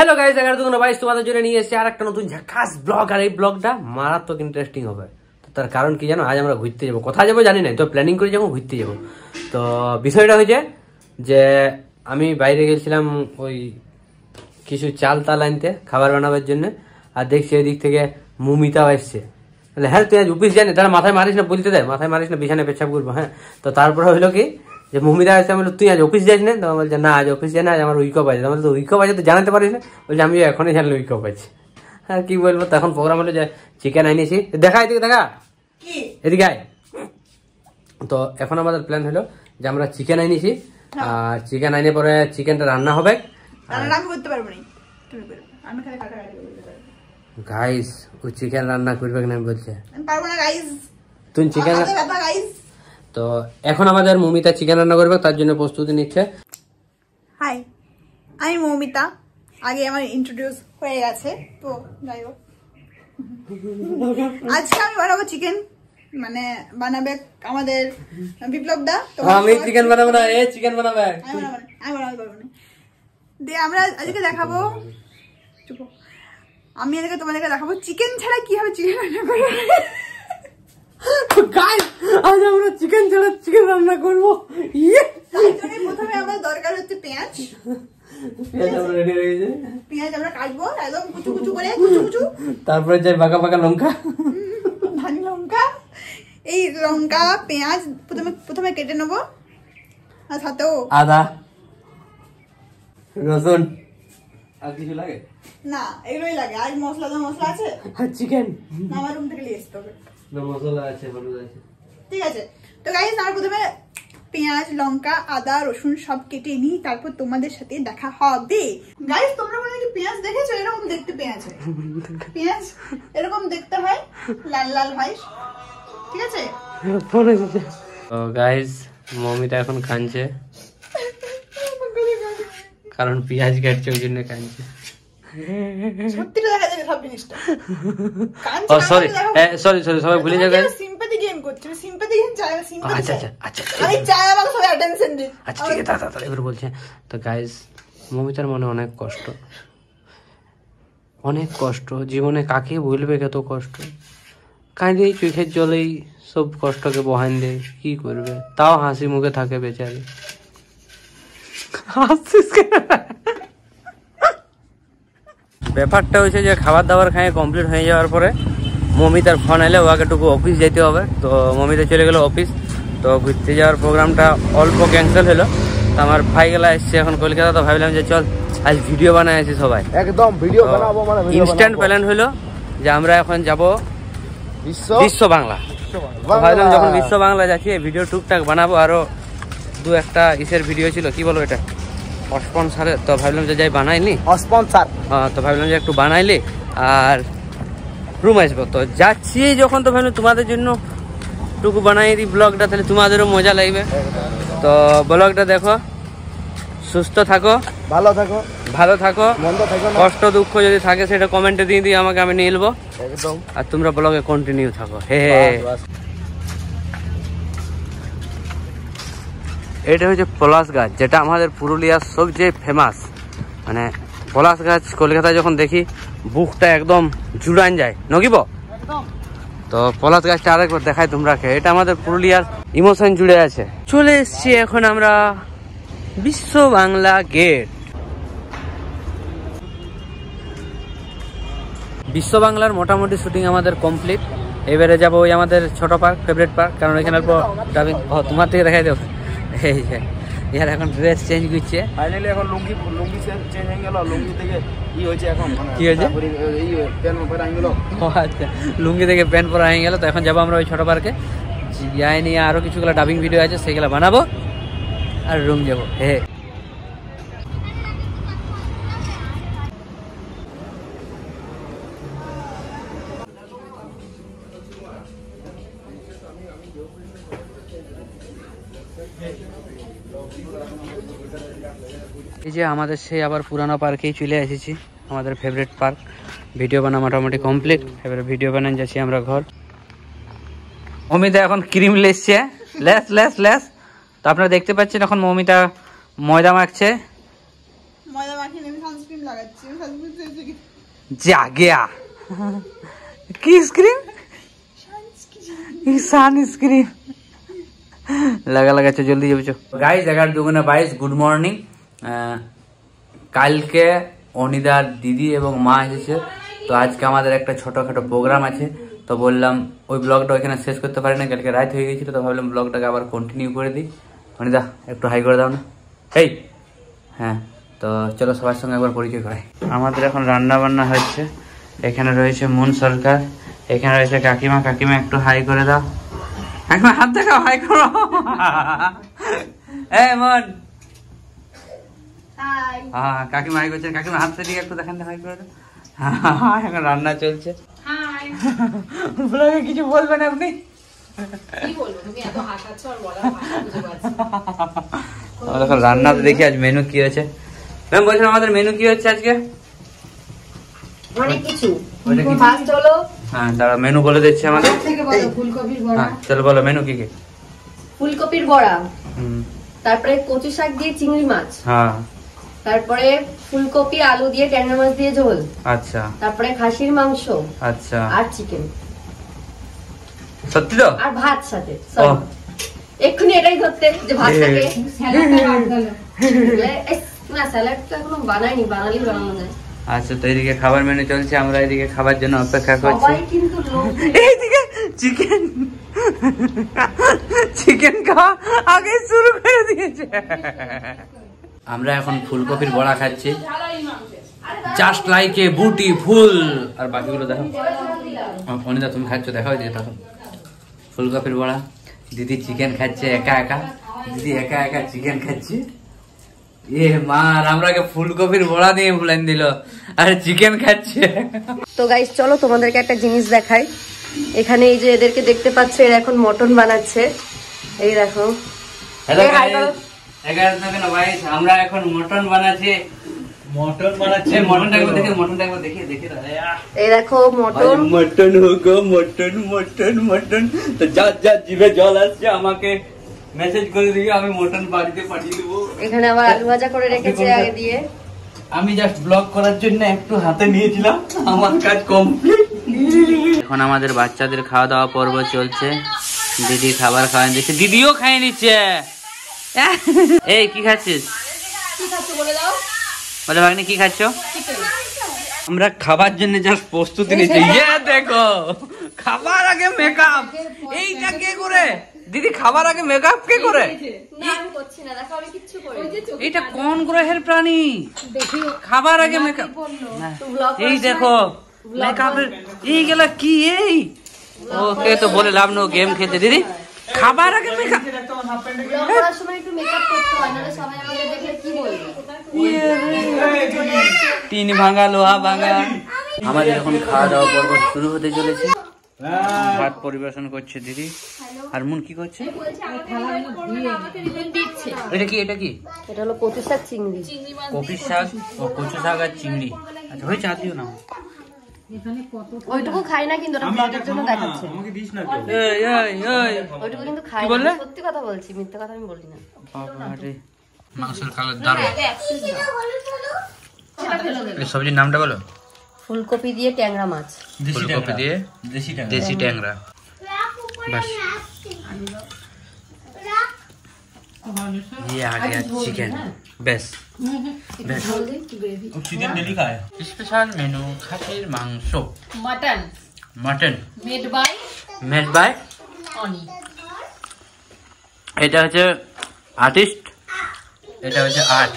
Hello guys, 11/22 তোমাদের জন্য নিয়ে এসেছি আরেকটা নতুন ঝাকাস ব্লগ। আর এই ব্লগটা মারাত্মক ইন্টারেস্টিং হবে। তো তার কারণ কি জানো, আজ আমরা ঘুরতে যাবো। কোথায় যাবো জানি না, তো প্ল্যানিং করে যাবো, ঘুরতে যাবো। তো বিষয়টা হয়েছে যে আমি বাইরে গেছিলাম ওই কিছু চাল আনতে খাবার বানাবার জন্য, আর দেখছি ওই দিক থেকে মুমিতাও এসছে। হ্যাঁ তুই আজ অফিস জানি, তারা মাথায় মারিস না, বলতে দেয় মাথায় মারিস না, বিছানায় পেছাব করবো। হ্যাঁ, তো তারপরে হইলো কি যে মুমিতা আসছে, আমি তুই আজ অফিস যাস না? তো বলছে না আজ অফিস যাই না, আজ আমার উইকঅফ আছে। তো উইকঅফ আছে তো জানাতে পারিস না? বলছে আমি এখনই জানলে উইকঅফ আছে। হ্যাঁ কি বলবো, তখন প্রোগ্রাম হলো যে চিকেন আনিয়েছি, দেখা এদিকে দেখা এদিকে আয়। তো এখন আমাদের প্ল্যান হলো যে আমরা চিকেন আনিয়েছি, আর চিকেন আনিয়ে পরে চিকেনটা রান্না হবে। গাইস ও চিকেন রান্না করবে না বলছে, তুই চিকেন। তো এখন আমাদের মৌমিতা চিকেন রান্না করবে, তার জন্য প্রস্তুতি নিচ্ছে। হাই, আমি মৌমিতা, আগে আমার ইন্ট্রোডিউস হয়ে গেছে। তো যাই হোক, আজকে আমি বানাবো চিকেন, মানে বানাবে আমাদের বিপ্লব দা। আমি চিকেন বানাবো না, এ চিকেন বানাবে। আমি বানাতে পারবো না। দিয়ে আমরা আজকে দেখাবো, আমি আজকে তোমাদেরকে দেখাবো চিকেন ছাড়া কিভাবে চিকেন রান্না করবো। গাইস আজ আমরা চিকেন ছাড়া চিকেন রান্না করবো। প্রথমে আমার দরকার হচ্ছে পেঁয়াজ। পেঁয়াজ আমরা কাটবো একদম কুচু কুচু করে, কুচু। তারপরে যাই বাঁকা বাঁকা লঙ্কা, ধানি লঙ্কা। এই লঙ্কা পেঁয়াজ প্রথমে কেটে নেবো, আর সাথেও আদা রসুন। আর কিছু লাগে না? এগুলোই লাগে। আর মশলা আছে? আর চিকেন আমার রুম থেকে নিয়ে আসতে হবে। মশলা আছে, হলুদ আছে। ঠিক আছে। তো গাইস আমরা প্রথমে পেঁয়াজ লঙ্কা আদা রসুন সব কেটে নিই, তারপর তোমাদের সাথে দেখা হবে। গাইস তোমরা মনে হয় পেঁয়াজ দেখেছো? এরকম দেখতে পেঁয়াজ হয়, পেঁয়াজ এরকম দেখতে হয়, লাল লাল হয়। ঠিক আছে। তো গাইস মমিতা এখন কাঁদছে, কারণ পেঁয়াজ কাটছে ওই জন্য কাঁদছে। সত্যিটা দেখা যাবে সব জিনিসটা। ও সরি সরি সবাই ভুলে যাবে। সিম্পাথি গেম করছে, সিম্পাথি গেম চাই না, সিম্পাথি। আচ্ছা আচ্ছা আচ্ছা আমি চাই আমাকে সবাই অ্যাটেনশন দিন। আচ্ছা ঠিক আছে, তাড়াতাড়ি এবার বলছে। তো গাইস মমিতার মনে অনেক কষ্ট, অনেক কষ্ট। জীবনে কাকে বলবে কত কষ্ট, কাঁদেই চোখের জলেই সব কষ্টকে বহান দেয়। কি করবে, তাও হাসি মুখে থাকে বেচারি। ব্যাপারটা হয়েছে যে খাবার দাবার খাইয়ে কমপ্লিট হয়ে যাওয়ার পরে মমিতার ফোন এলে ওকেটুকু অফিস যেতে হবে। তো মমিতা চলে গেল অফিস। তো ঘুরতে যাওয়ার প্রোগ্রামটা অল্প ক্যান্সেল হলো। আমার ভাই গেলা এসছে এখন কলকাতা। তো ভাবলাম যে চল আজ ভিডিও বানায় আছি সবাই, একদম ভিডিও বানাবো। মানে ইনস্ট্যান্ট প্ল্যান হলো যে আমরা এখন যাব বিশ্ব বাংলা। ভাবলাম যখন বিশ্ব বাংলা যাচ্ছি ভিডিও টুকটাক বানাবো। আরো দু একটা ইসের ভিডিও ছিল, কি বলো এটা স্পন্সরের। তো ভাবলাম যে যাই বানাইলি স্পন্সর। হ্যাঁ, তো ভাবলাম যে একটু বানাইলি আর রুম আসবো। তো যাচ্ছি যখন, তো ভাবলাম তোমাদের জন্য টুকু বানাই দিই ব্লগটা, তাহলে তোমাদেরও মজা লাগবে। তো ব্লগটা দেখো, সুস্থ থাকো, ভালো থাকো, কষ্ট দুঃখ যদি থাকে সেটা কমেন্টে দিয়ে দিই আমাকে, আমি নিয়ে নেবো। আর তোমরা ব্লগে কন্টিনিউ থাকো। হে এটা হচ্ছে পলাশ গাছ, যেটা আমাদের পুরুলিয়ার সবচেয়ে ফেমাস। মানে পলাশ গাছ কলকাতায় যখন দেখি বুকটা একদম জুড়ান যায়, নকিব। তো পলাশ গাছটা আরেকবার দেখাই তোমরা, এটা আমাদের পুরুলিয়ার ইমোশন জুড়ে আছে। চলে এসছি এখন আমরা বিশ্ব বাংলা গেট। বিশ্ব বাংলার মোটামুটি শুটিং আমাদের কমপ্লিট। এবারে যাবো ওই আমাদের ছোট পার্ক, ফেভারিট পার্ক, কারণ এখানে অল্প ডাবিং। তোমার থেকে দেখাই দেবো। এই যে ইয়ার এখন ড্রেস চেঞ্জ করছে, ফাইনালি এখন লুঙ্গি চেঞ্জ হয়ে গেল। লুঙ্গি থেকে কি হয়েছে, এখন কি হয়েছে, প্যান্ট পরা হয়ে গেল। আচ্ছা, লুঙ্গি থেকে প্যান্ট পরা হয়ে গেল। তো এখন যাবো আমরা ওই ছোট পার্কে, যাই নিয়ে আরো কিছুগুলো ডাবিং ভিডিও আছে সেগুলো বানাবো আর রুম যাবো। হে এই যে আমাদের সেই আবার পুরানো পার্কেই চলে এসেছি, আমাদের ফেভারিট পার্ক। ভিডিও বানা মোটামুটি কমপ্লিট, এবারে ভিডিও বানান যাচ্ছি আমরা ঘর। মমিতা এখন ক্রিম লেসছে, লেস। তো আপনারা দেখতে পাচ্ছেন এখন মমিতা ময়দা মাখছে। ময়দা মাখিয়ে আমি সানস্ক্রিন লাগাচ্ছি। जागया की स्क्रीन सनस्क्रीन लगा लगा चो जल्दी যাবে চো गाइस 11 गुड मॉर्निंग কালকে অনিদার দিদি এবং মা এসেছে তো আজকে আমাদের একটা ছোটখাটো প্রোগ্রাম আছে তো বললাম ওই ব্লগটা ওখানে শেষ করতে পারি না কালকে রাত হয়ে গিয়েছিল তো ভাবলাম ব্লগটাকে আবার কন্টিনিউ করে দিই অনিদা একটু হাই করে দাও না এই হ্যাঁ তো চলো সবার সঙ্গে একবার পরিচয় করাই আমাদের এখন রান্না বান্না হচ্ছে এখানে রয়েছে মুন সরকার এখানে রয়েছে কাকিমা কাকিমা একটু হাই করে দাও কাকিমা হাত দেখাও হাই করো এই মন হাই হ্যাঁ কাকিমা হাই করছেন কাকিমা হাত থেকে একটু দেখেন হাই করে দাও এখন রান্না চলছে হাই ব্লগে কিছু বলবেন আপনি কি বলবো তুমি এত হাসাচ্ছ আর বলার ভাষা বুঝে পাচ্ছি আমরা এখন রান্না দেখি আজ মেনু কি আছে ম্যাম বলছেন আমাদের মেনু কি হচ্ছে আজকে অনেক কিছু ফার্স্ট হলো হ্যাঁ দাঁড়া মেনু বলে দিচ্ছি আমাদের থেকে বলো ফুলকপির বড়া হ্যাঁ চলো বলো মেনু কি কি ফুলকপির বড়া তারপরে কচু শাক দিয়ে চিংড়ি মাছ হ্যাঁ তারপরে ফুলকপি আলু দিয়ে ট্যাংরা মাছ দিয়ে ঝোল আচ্ছা তারপরে খাসির মাংস আচ্ছা আর চিকেন সত্যি তো আর ভাত সাথে এক্ষুনি এটাই ধরতে যে ভাত থাকে স্যালাডটা বাদ গেল না স্যালাড তো এখনো বানাইনি বানালেই বানানো যায় আচ্ছা তো এদিকে খাবার মেনু চলছে আমরা এদিকে খাবার জন্য অপেক্ষা করছি সবাই কিন্তু এইদিকে চিকেন চিকেন খাওয়া আগে শুরু করে দিয়েছে আমরা এখন ফুলকপির বড়া খাচ্ছি জাস্ট লাইক এ বুটি ফুল আর বাকিগুলো দেখো অনিদা তুমি খাচ্ছ দেখাও যে দেখো ফুলকপির বড়া দিদি চিকেন খাচ্ছে একা একা দিদি একা একা চিকেন খাচ্ছে এ মার আমরাকে ফুলকপির বড়া দিয়ে ভুলেন দিল আর চিকেন খাচ্ছে তো গাইস চলো তোমাদেরকে একটা জিনিস দেখাই এখানে এই যে এদেরকে দেখতে পাচ্ছ এরা এখন মটন বানাচ্ছে এই দেখো হ্যালো গাইস আমরা এখন মটন বানাচ্ছি মটনটা দেখি এই দেখো মটন হোগো মটন তো যা জিভে জল আসছে আমাকে মেসেজ করে দিও আমি মটন বাড়িতে পাঠিয়ে দেবো এখানে আবার আলু ভাজা করে রেখেছে আগে দিয়ে আমি জাস্ট ব্লগ করার জন্য একটু হাতে নিয়েছিলাম আমার কাজ কমপ্লিট এখন আমাদের বাচ্চাদের খাওয়া দাওয়া পর্ব চলছে দিদি খাবার খাওয়া দিচ্ছে দিদিও খাইয়ে নিচ্ছে এই কি খাচ্ছিস বলে দাও বলে ভাগ্নি কি খাচ্ছ আমরা খাবার জন্য জাস্ট প্রস্তুতি নিচ্ছি দেখো খাবার আগে মেকআপ এইটা কে করে দিদি খাবার আগে মেকআপ কে করে এটা কোন গ্রহের প্রাণী খাবার আগে মেকআপ এই দেখো মেকআপের এই গেলা কি এই ওকে তো বলে লাভ নো গেম খেলতে দিদি খাবার আগে মেকআপ টিন ভাঙা লোহা ভাঙা আমাদের এখন খাওয়া দাওয়া পর্ব শুরু হতে চলেছে ভাত পরিবেশন করছে দিদি আর মুন কি করছে এটা কি এটা হলো কচু শাক চিংড়ি কপি শাক ও কচু শাক আর চিংড়ি আচ্ছা হয়েছে আর দিও না ওইটুকু খাই না কিন্তু ব্লগের জন্য দেখাচ্ছে ওইটুকু কিন্তু খাই না সত্যি কথা বলছি মিথ্যে কথা আমি বলি না বাবারে মাংসের কালার দারুণ এই সবজির নামটা বলো ফুলকপি দিয়ে ট্যাংরা মাছ ফুলকপি দিয়ে দেশি ট্যাংরা बस ये आ गया चिकन बेस्ट चिकन डेली खाए स्पेशल मेनू खासिर मांस मटन मेड बाय অনি এটা হচ্ছে আর্টিস্ট এটা হচ্ছে আর্ট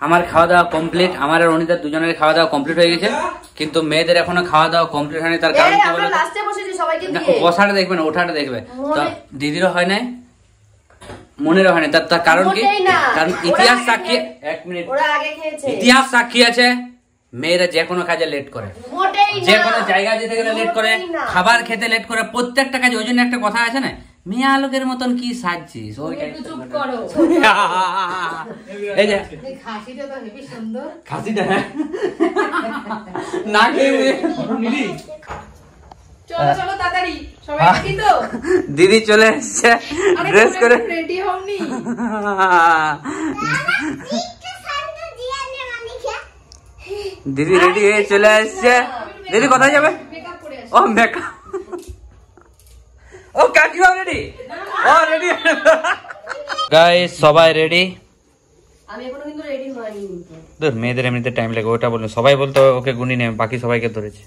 আমার খাওয়া দাওয়া কমপ্লিট আমার আর অনিতার দুজনের খাওয়া দাওয়া কমপ্লিট হয়ে গেছে কিন্তু মেয়েদের এখনো খাওয়া দাওয়া কমপ্লিট হয়নি তার কারণ কি বলো বসাটা দেখবে না ওঠাটা দেখবে তো দিদিরও হয় নাই মনেরও হয় না তার কারণ কি কারণ ইতিহাস সাক্ষী 1 মিনিট ইতিহাস সাক্ষী আছে মেয়েরা যে কোনো কাজে লেট করে যে কোনো জায়গায় যেতে গেলে লেট করে খাবার খেতে লেট করে প্রত্যেকটা কাজে ওই জন্য একটা কথা আছে না মিয়া লোকের মতন কি সাজছিস এই যে খাসিটা না খেয়ে চলো চলো তাড়াতাড়ি, সবাই রেডি তো? দিদি চলে এসছে ড্রেস করে। রেডি হওনি? দিদি রেডি হয়ে চলে এসছে। দিদি কোথায় যাবে? ও মেকআপ, ও কাকিমা রেডি? ও রেডি গাইস, সবাই রেডি। আমি এখনো কিন্তু রেডি হইনি। ধর মেয়েদের এমনিতে টাইম লাগে, ওটা বললো সবাই বলতো ওকে গুনি নেই, বাকি সবাইকে ধরেছে।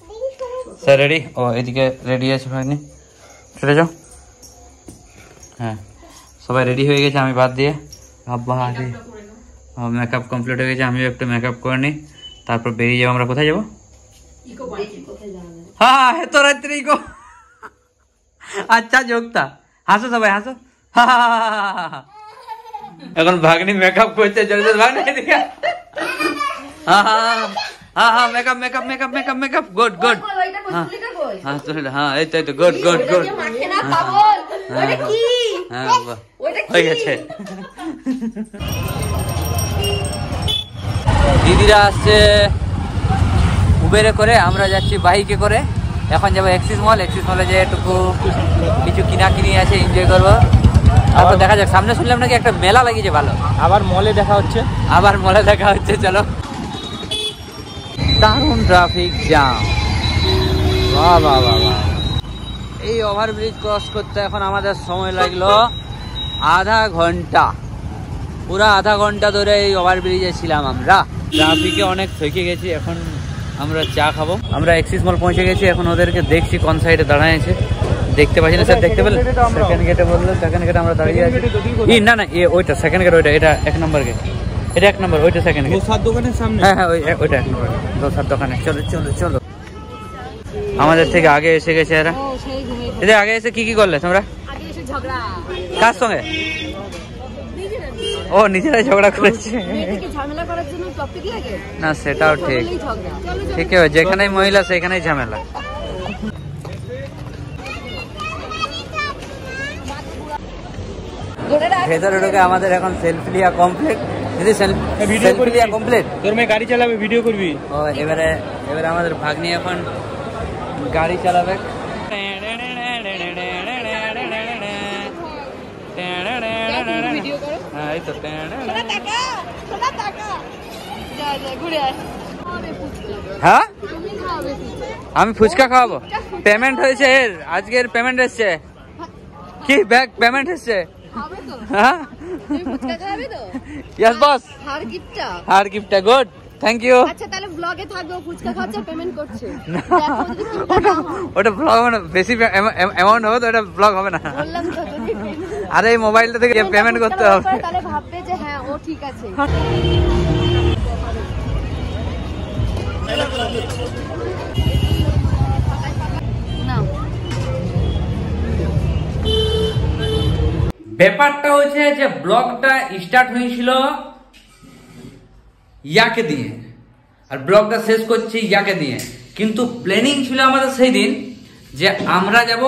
Sir ready? ও এদিকে রেডি আছে ভাইনি, চলে যাও। হ্যাঁ সবাই রেডি হয়ে গেছে, আমি বাদ দিয়ে। বাবারে মেকআপ কমপ্লিট হয়ে গেছে, আমিও একটু মেকআপ করে নিই, তারপর বেরিয়ে যাবো। আমরা কোথায় যাবো? হ্যাঁ এত রাত্রে ইকো। আচ্ছা যোগতা, হাসো সবাই হাসো। এখন ভাগ্নি মেকআপ করতে চলে যাচ্ছে। ভাগ্নি এদিকে। হ্যাঁ হ্যাঁ হ্যাঁ makeup makeup makeup makeup makeup, good good. হ্যাঁ চলে, হ্যাঁ এই তো গুড গুড গুড। হ্যাঁ হয়ে গেছে। দিদিরা আসছে উবেরে করে, আমরা যাচ্ছি বাইকে করে। এখন যাবো এক্সিস মল। এক্সিস মলে যে একটু কিছু কিনাকিনি আছে, এনজয় করবো। তারপর দেখা যাক, সামনে শুনলাম নাকি একটা মেলা লাগিয়েছে ভালো। আবার মলে দেখা হচ্ছে, আবার মলে দেখা হচ্ছে। চলো। দারুণ ট্রাফিক জ্যাম, বাহ বাহ বাহ বাহ। এই ওভারব্রিজ ক্রস করতে এখন আমাদের সময় লাগলো আধা ঘন্টা। পুরা আধা ঘন্টা ধরে এই ওভারব্রিজে ছিলাম আমরা। ট্রাফিকে অনেক থকে গেছি, এখন আমরা চা খাবো। আমরা এক্সিস মল পৌঁছে গেছি, এখন ওদেরকে দেখছি কোন সাইডে দাঁড়ায় আছে, দেখতে পাচ্ছি না। স্যার দেখতে পেলেন? সেকেন্ড গেটে বললো, সেকেন্ড গেটে আমরা দাঁড়িয়ে আছি। না না ওইটা সেকেন্ড গেট, ওইটা এটা 1 নম্বর গেট, এটা 1 নম্বর, ওইটা সেকেন্ড গেট। দোসার দোকানের সামনে। হ্যাঁ হ্যাঁ ওইটা 1 নম্বর দোসার দোকানে। চলো চলো চলো। আমাদের থেকে আগে এসে গেছে এরা। এদের আগে এসে কি কি করলে তোমরা? কার সঙ্গে? ও নিজেরাই ঝগড়া করেছে। না সেটাও ঠিক, ঠিক আছে, যেখানেই মহিলা সেখানেই ঝামেলা। ভেতরে ঢুকে আমাদের এখন সেলফি লিয়া কমপ্লিট। দিদি সেলফি লিয়া কমপ্লিট? তোর মেয়ে গাড়ি চালাবে, ভিডিও করবি। ও এবারে আমাদের ভাগ্নি এখন গাড়ি চালাবে। হ্যাঁ এই তো। হ্যাঁ আমি ফুচকা খাওয়াবো। পেমেন্ট হয়েছে এর, আজকের পেমেন্ট এসছে। কি ব্যাগ পেমেন্ট এসছে? হ্যাঁ ইয়েস বস। হার গিফটটা গুড, থ্যাংক ইউ। আচ্ছা তাহলে ব্লগে থাকবে, ফুচকা খাচ্ছে পেমেন্ট করছে। ওটা ব্লগ হবে না, বেশি অ্যামাউন্ট হবে তো ওটা ব্লগ হবে না। বললাম তো যদি আরে এই মোবাইলটা থেকে পেমেন্ট করতে হবে, তাহলে ভাববে যে হ্যাঁ ও ঠিক আছে। ব্যাপারটা হচ্ছে যে ব্লগটা স্টার্ট হয়েছিল ইয়াকে দিয়ে, আর ব্লগটা শেষ করছি ইয়াকে দিয়ে। কিন্তু প্ল্যানিং ছিল আমাদের সেই দিন যে আমরা যাব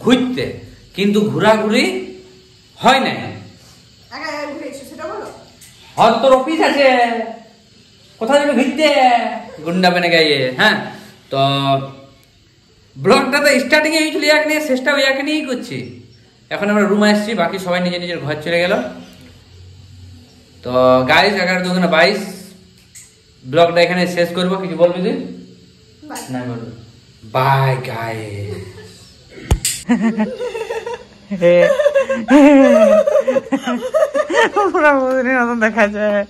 ঘুরতে, কিন্তু ঘোরাঘুরি হয় নাই। হর তোর অফিস আছে, কোথায় যাবে ঘুরতে? গুন্ডা বেনে গাইয়ে। হ্যাঁ তো ব্লগটা তো স্টার্টিং এ হয়েছিল ইয়াকে নিয়ে, শেষটাও ইয়াকে নিয়েই করছি। এখন আমরা রুমে আসছি, বাকি সবাই নিজের নিজের ঘর চলে গেল। তো গাইস 11:22 ব্লগটা এখানে শেষ করবো। কিছু বলবি তুই? না বলবো বাই গাইস। পুরা দেখা যায়।